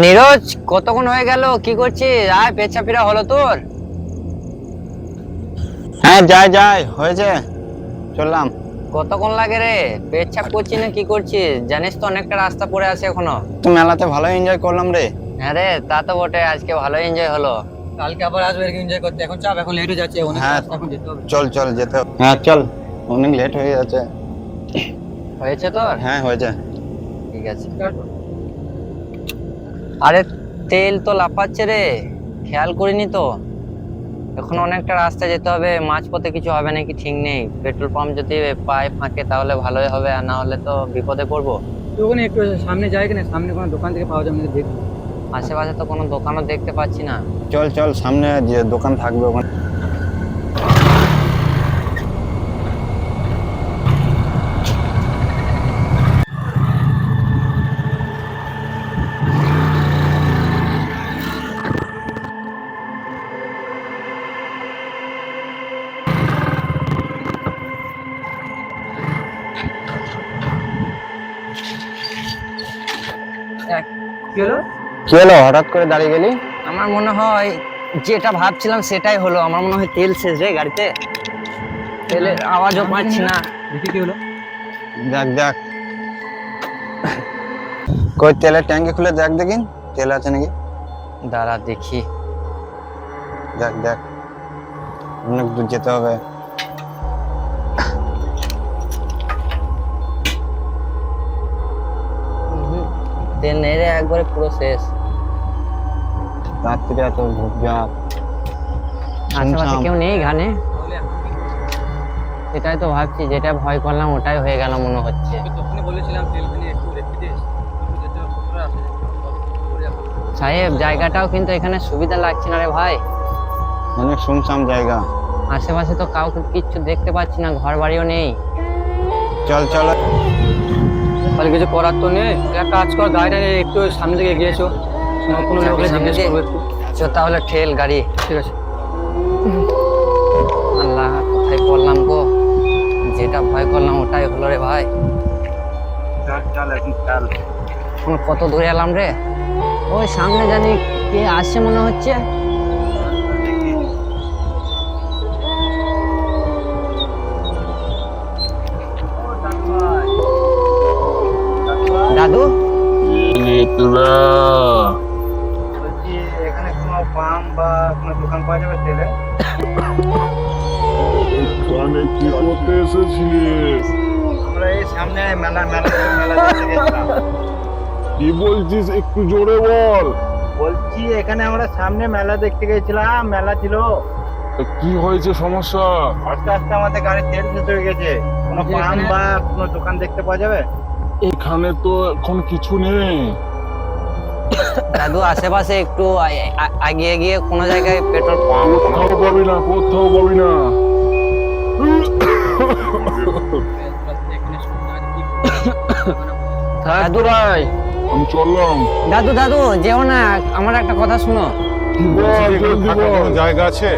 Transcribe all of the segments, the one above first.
নীরজ, কতক্ষণ হয়ে গেল? কি করছিস? আয়, পেছা ফেরা হলো তোর? হ্যাঁ, যাই যাই হয়েছে, চললাম। কতক্ষণ লাগে রে? পেচ্ছাপ করছিস না কি করছিস? জানিস তো অনেকটা রাস্তা পড়ে আছে এখনো। তো মেলাতে ভালো এনজয় করলাম রে। হ্যাঁ রে, তা তো বটে, আজকে ভালো এনজয় হলো। কালকে আবার আসবে এরকম এনজয় করতে। এখন চাপ, এখন লেট হয়ে যাচ্ছে, অনেক হ্যাঁ, রাস্তা এখন যেতে হবে। চল চল যেতে হবে। হ্যাঁ চল, অনেক লেট হয়ে যাচ্ছে। হয়েছে তোর? হ্যাঁ হয়েছে। ঠিক আছে। আরে, তেল তো লাফাচ্ছে রে, খেয়াল করিনি তো। এখন অনেকটা রাস্তা যেতে হবে, মাঝপথে কিছু হবে নাকি ঠিক নেই। পেট্রোল পাম্প যদি পায় ফাঁকে তাহলে ভালোই হবে, আর না হলে তো বিপদে পড়বো। তো ওখানে একটু সামনে যাই কিনা, সামনে কোনো দোকান থেকে পাওয়া যাবে নাকি দেখবো। আশেপাশে তো কোনো দোকানও দেখতে পাচ্ছি না। চল চল, সামনে যে দোকান থাকবে ওখানে। কি হলো? কি হলো, হঠাৎ করে দাঁড়িয়ে গেলি? আমার মনে হয় যেটা ভাবছিলাম সেটাই হলো। আমার মনে হয় তেল শেষ রে গাড়িতে, তেলের আওয়াজও পাচ্ছি না। দেখি কি হলো। দেখ দেখ, কই তেলের ট্যাঙ্কি খুলে দেখ দেখিন, তেল আছে নাকি। দাঁড়া দেখি। দেখ দেখ, অনেক দূর যেতে হবে। তেল নেই রে, একবারে পুরো শেষ। রাত্রিরে এত ঝোপঝাপ, আশেপাশে কেউ নেই গানে। তাহলে এখন কি করবো? সেটাই তো ভাবছি, যেটা ভয় করলাম ওটাই হয়ে গেল মনে হচ্ছে। আমি তখনই বলেছিলাম তেলখানি একটু রেখে দিস, একটু যেতে হবে, কোথায় আসে করে এখন। সাহেব, জায়গাটাও কিন্তু এখানে সুবিধা লাগছে না রে ভাই। অনেক শুনশান জায়গা। আশেপাশে তো কাউকে কিচ্ছু দেখতে পাচ্ছি না, ঘর বাড়িও নেই। চল চল। তাহলে কিছু করার তো নেই, এক কাজ কর, গাড়িটা নিয়ে একটু সামনে দিকে এগিয়েছো, কোনো লোককে সামনে জিজ্ঞেস দিয়ে? করবো একটু। চল তাহলে, ঠেল গাড়ি। ঠিক আছে। আল্লাহ, কোথায় পড়লাম গো? যেটা ভয় করলাম ওটাই হলো রে ভাই। চল চল এখন চল। এখন কত দূরে এলাম রে? ওই সামনে জানি কে আসছে মনে হচ্ছে। দাদু, বলছি এখানে কোনো পাম্প বা কোনো দোকান পাওয়া যাবে তেলে? এখানে কি করতে এসেছিস? আমরা এই সামনে মেলা মেলা মেলা দেখতে গেছিলাম। কি বলছিস, একটু জোরে বল। বলছি এখানে আমরা সামনে মেলা দেখতে গেছিলাম, মেলা ছিল। কি হয়েছে সমস্যা? আস্তে আস্তে আমাদের গাড়ির তেল শেষ হয়ে গেছে। কোনো পাম্প বা কোনো দোকান দেখতে পাওয়া যাবে? এখানে তো এখন কিছু নেই। দাদু আশেপাশে একটু আগিয়ে গিয়ে কোনো জায়গায় পেট্রোল পাম্প। কোথাও পাবি না, কোথাও পাবি না। দাদু ভাই, আমি চললাম। দাদু দাদু যেও না, আমার একটা কথা শুনো। কি বল, জলদি বল। জায়গা আছে?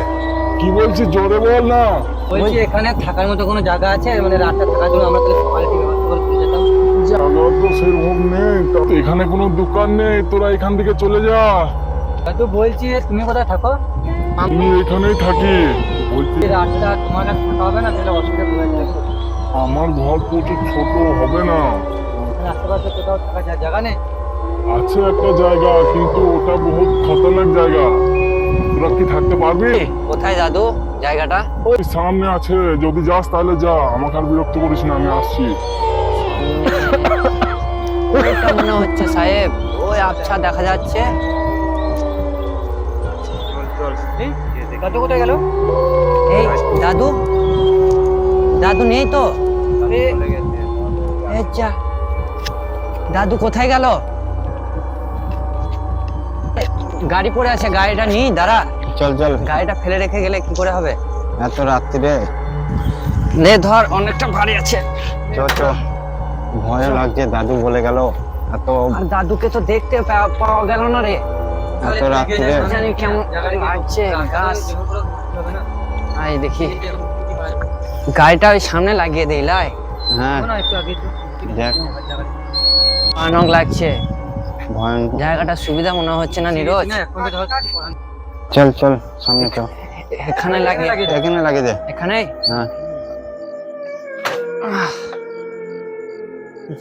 কি বলছিস, জোরে বল না। বলছি এখানে থাকার মতো কোনো জায়গা আছে, মানে রাতটা থাকার জন্য আমরা তাহলে কোয়ালিটি ব্যবস্থা করে চলে যেতাম। জায়গা তো সেরকম নেই, তা এখানে কোনো দোকান নেই, তোরা এখান থেকে চলে যা। হয়তো বলছি তুমি কোথায় থাকো? আমি এখানেই থাকি। বলছি এই রাতটা তোমার কাছে থাকা হবে না, তাহলে অসুবিধা হয়ে যাবে। আমার ঘর তো একটু ছোট হবে না। এখানে আশেপাশে কোথাও থাকার জায়গা নেই? আছে একটা জায়গা, কিন্তু ওটা বহুত খতরনাক জায়গা। তোরা কি থাকতে পারবি? কোথায় দাদু জায়গাটা? ওই সামনে আছে, যদি যাস তাহলে যা, আমাকে আর বিরক্ত করিস না, আমি আসছি। ওইটা মনে হচ্ছে সাহেব, ওই আচ্ছা দেখা যাচ্ছে। এই দাদু কোথায় গেল? এই দাদু, দাদু নেই তো? এই যা, দাদু কোথায় গেল? গাড়ি পড়ে আছে, গাড়িটা নিই, দাঁড়া। চল চল, গাড়িটা ফেলে রেখে গেলে কি করে হবে? এত রাত্রিরে। নে ধর, অনেকটা ভারী আছে। চল চল, ভয় লাগছে, দাদু বলে গেল এত। আর দাদুকে তো দেখতে পাওয়া গেল না রে। এত রাত্রিরে জানি কেমন লাগছে গাছ। আই দেখি, গাড়িটা ওই সামনে লাগিয়ে দিই লাই। হ্যাঁ একটু আগে দেখ, ভয়ানক লাগছে। ভয়ঙ্কর। জায়গাটা সুবিধা মনে হচ্ছে না নীরজ। চল চল সামনে চল, এখানে লাগে, এখানে লাগিয়ে দে। এখানে হ্যাঁ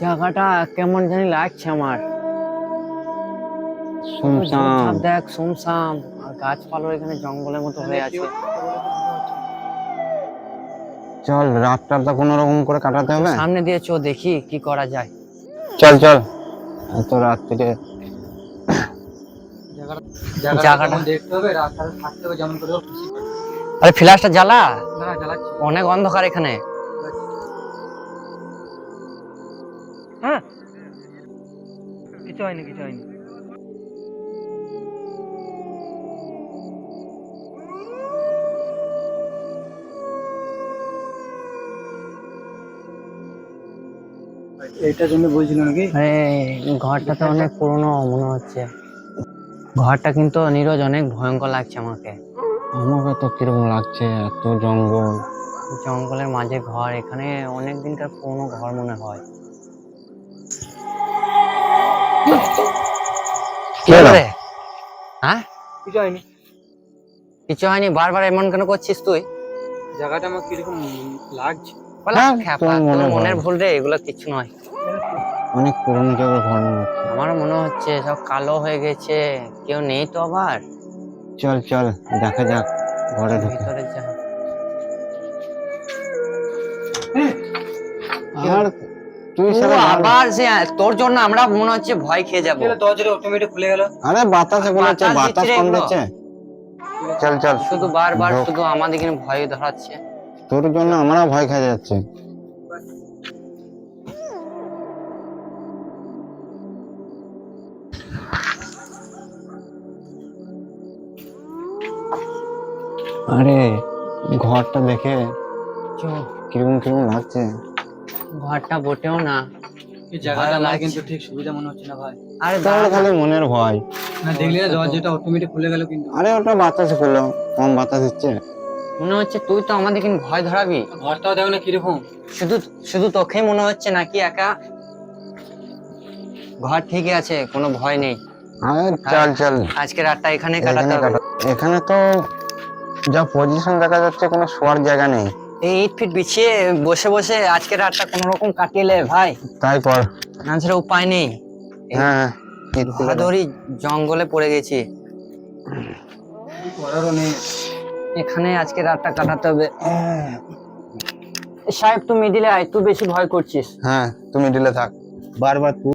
জায়গাটা কেমন জানি লাগছে আমার। শুনছাম। ঝোপঝাপ দেখ, শুনশাম, আর গাছপালা এখানে জঙ্গলের মতো হয়ে আছে। চল রাতটা তো কোনো রকম করে কাটাতে হবে। সামনে দিয়ে চো, দেখি কি করা যায়। চল চল, এত রাত থেকে জায়গাটা দেখতে হবে, রাস্তা থাকতে হবে যেমন করে খুশি করে। আরে ফ্ল্যাশটা জ্বালা, না জ্বালাচ্ছি। অনেক অন্ধকার এখানে। হ্যাঁ কিছু হয়নি, কিছু হয়নি। এইটার জন্য বলছিল নাকি? আরে ঘরটা তো অনেক পুরনো মনে হচ্ছে। ঘরটা কিন্তু নীরজ অনেক ভয়ঙ্কর লাগছে আমাকে। আমাকে তো কিরকম লাগছে, এত জঙ্গল। জঙ্গলের মাঝে ঘর, এখানে অনেক দিনকার পুরনো ঘর মনে হয়। কি কে হলো রে? রে? হ্যাঁ কিছু হয়নি। কিছু হয়নি, বারবার এমন কেন করছিস তুই? জায়গাটা আমার কিরকম লাগছে। বলা হ্যাঁ, খ্যাপা, তোর তোর মনে মনের হয়। ভুল রে, এগুলো কিছু নয়। অনেক পুরনো জায়গার ঘর মনে হচ্ছে। আমারও মনে হচ্ছে সব কালো হয়ে গেছে, কেউ নেই তো আবার। চল চল দেখা যাক ঘরে ঢুকে। ভিতরে যা। আর তুই ও, সারা আবার সে, তোর জন্য আমরা মনে হচ্ছে ভয় খেয়ে যাবো। দরজাটা অটোমেটিক খুলে গেল। আরে বাতাসে বলেছে, বাতাস বাতাস দিচ্ছে কম এগুলো। দিচ্ছে। চল চল, শুধু বারবার ঢোক। শুধু আমাদের ভয় ধরাচ্ছে। তোর জন্য আমরা ভয় খেয়ে যাচ্ছি। আরে ঘরটা দেখে চো, কিরকম কিরকম লাগছে। ঘরটা বটেও না। এই জায়গাটা ভালো আমার লাগছে। কিন্তু ঠিক সুবিধা মনে হচ্ছে না ভাই। আরে তোর দাঁড়া, খালি মনের ভয়। না দেখলি না দরজাটা অটোমেটিক খুলে গেল কিন্তু। আরে ওটা বাতাসে খুললো, কম বাতাস দিচ্ছে। মনে হচ্ছে তুই তো আমাদের ভয় ধরাবি। ঘরটাও দেখো না কিরকম। শুধু শুধু তোকে মনে হচ্ছে নাকি একা? ঘর ঠিকই আছে, কোনো ভয় নেই। আরে চল চল, আজকে রাতটা এখানে কাটাতে এখানে হবে। এখানে তো যা পজিশন দেখা যাচ্ছে, কোনো শোয়ার জায়গা নেই। এই ইট ফিট বিছিয়ে বসে বসে আজকে রাতটা কোনো রকম কাটিয়ে লে ভাই, তাই কর। না ছাড়া উপায় নেই। হ্যাঁ হ্যাঁ, ধরাধরি জঙ্গলে পড়ে গেছি, করারও নেই। এখানে আজকে রাতটা কাটাতে হবে। সাহেব তুই মিডিলে আয়, তুই বেশি ভয় করছিস। হ্যাঁ তুমি দিলে থাক, বারবার তুই।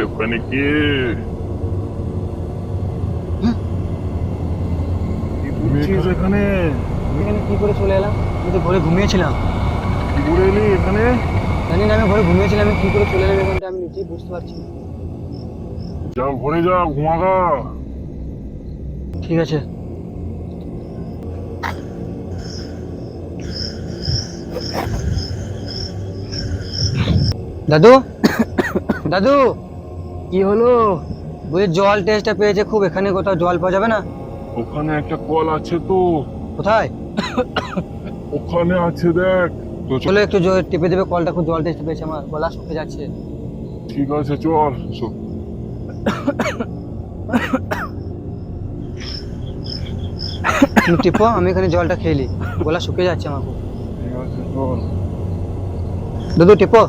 ওখানে কে? কি করছিস এখানে? এখানে কি করে চলে এলাম? আমি তো ঘরে ঘুমিয়েছিলাম। কি করে এলি এখানে? জানি না, আমি ঘরে ঘুমিয়েছিলাম, আমি কি করে চলে এলাম এখানটা আমি নিজেই বুঝতে পারছি না। যাও ঘরে যাও, ঘুমাগা। ঠিক আছে। দাদু দাদু, কি হলো? বই জল টেস্টটা পেয়েছে খুব, এখানে কোথাও জল পাওয়া যাবে না? ওখানে একটা কল আছে তো, কোথায়? ওখানে আছে দেখ। তো চলো একটু টিপে দেবে কলটা, খুব জল টেস্ট পেয়েছে, আমার গলা শুকে যাচ্ছে। ঠিক আছে চল। তুমি টিপো, আমি এখানে জলটা খেয়ে নিই, গলা শুকে যাচ্ছে আমার খুব। ঠিক আছে চল। দাদু টিপো।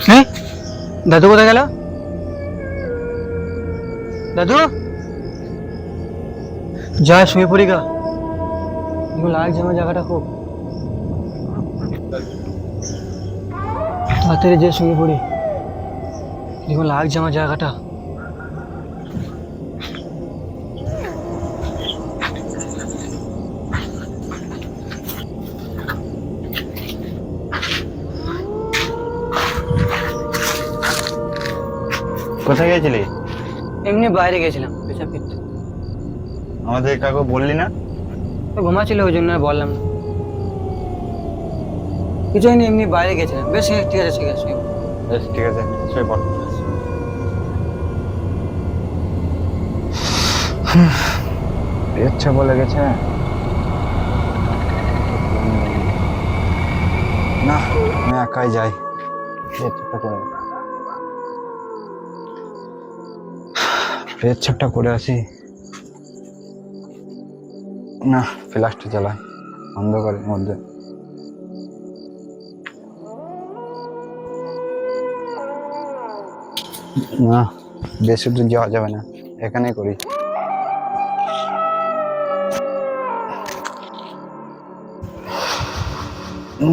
হ্যাঁ, দাদু কোথায় গেল? দাদু, যা শুয়ে পড়ি গা, লাগছে আমার জায়গাটা খুব। তাড়াতাড়ি যে শুয়ে পড়ি, দেখুন লাগছে আমার জায়গাটা। কোথায় গেছিলি? এমনি বাইরে গেছিলাম পেছাব করতে। আমাদের কাকু বললি না? তো ঘুমাচ্ছিল, ওই জন্য আর বললাম না। কিছু হয়নি, এমনি বাইরে গেছিলাম। বেশ ঠিক আছে, ঠিক আছে। বেশ ঠিক আছে, শুয়ে পড়। ইচ্ছা বলে গেছে না, আমি একাই যাই। পেচ্ছাপটা করে আসি। না, ফ্ল্যাশটা চালাই অন্ধকারের মধ্যে। না, বেশি দূর যাওয়া যাবে না, এখানেই করি।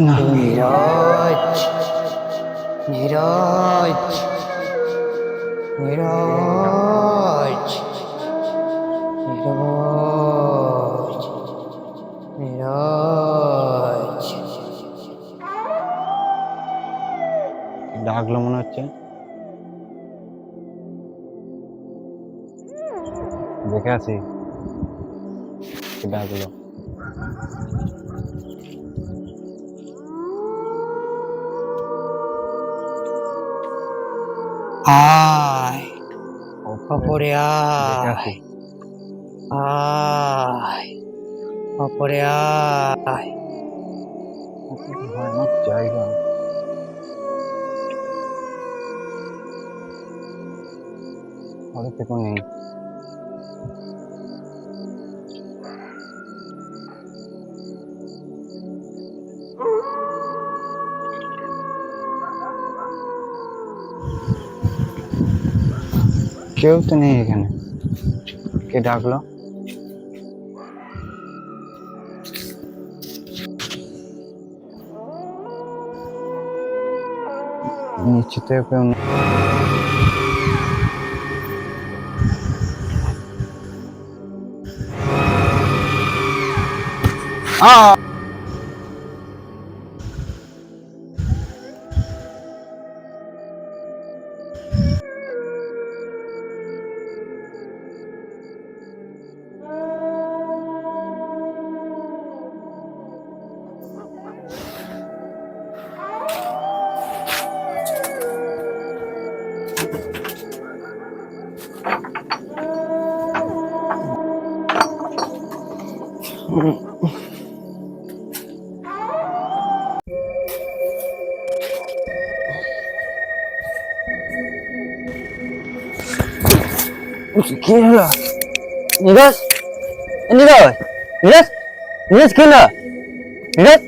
না, নীরজ, নীরজ, নীরজ, নীরজ, নীরজ। ডাকলো মনে হচ্ছে, দেখে আসি কি ডাকলো। আয় ওপরে দেখে আয়, আসি। আয় ওপরে আয়। ভয়ানক জায়গা, ঘরে থেকেও নেই। কেউ তো নেই এখানে, কে ডাকলো? নিশ্চিত কেউ নেই। কি হলো? নীরজ, নীরজ, নীরজ, নীরজ কি হলো? নীরজ,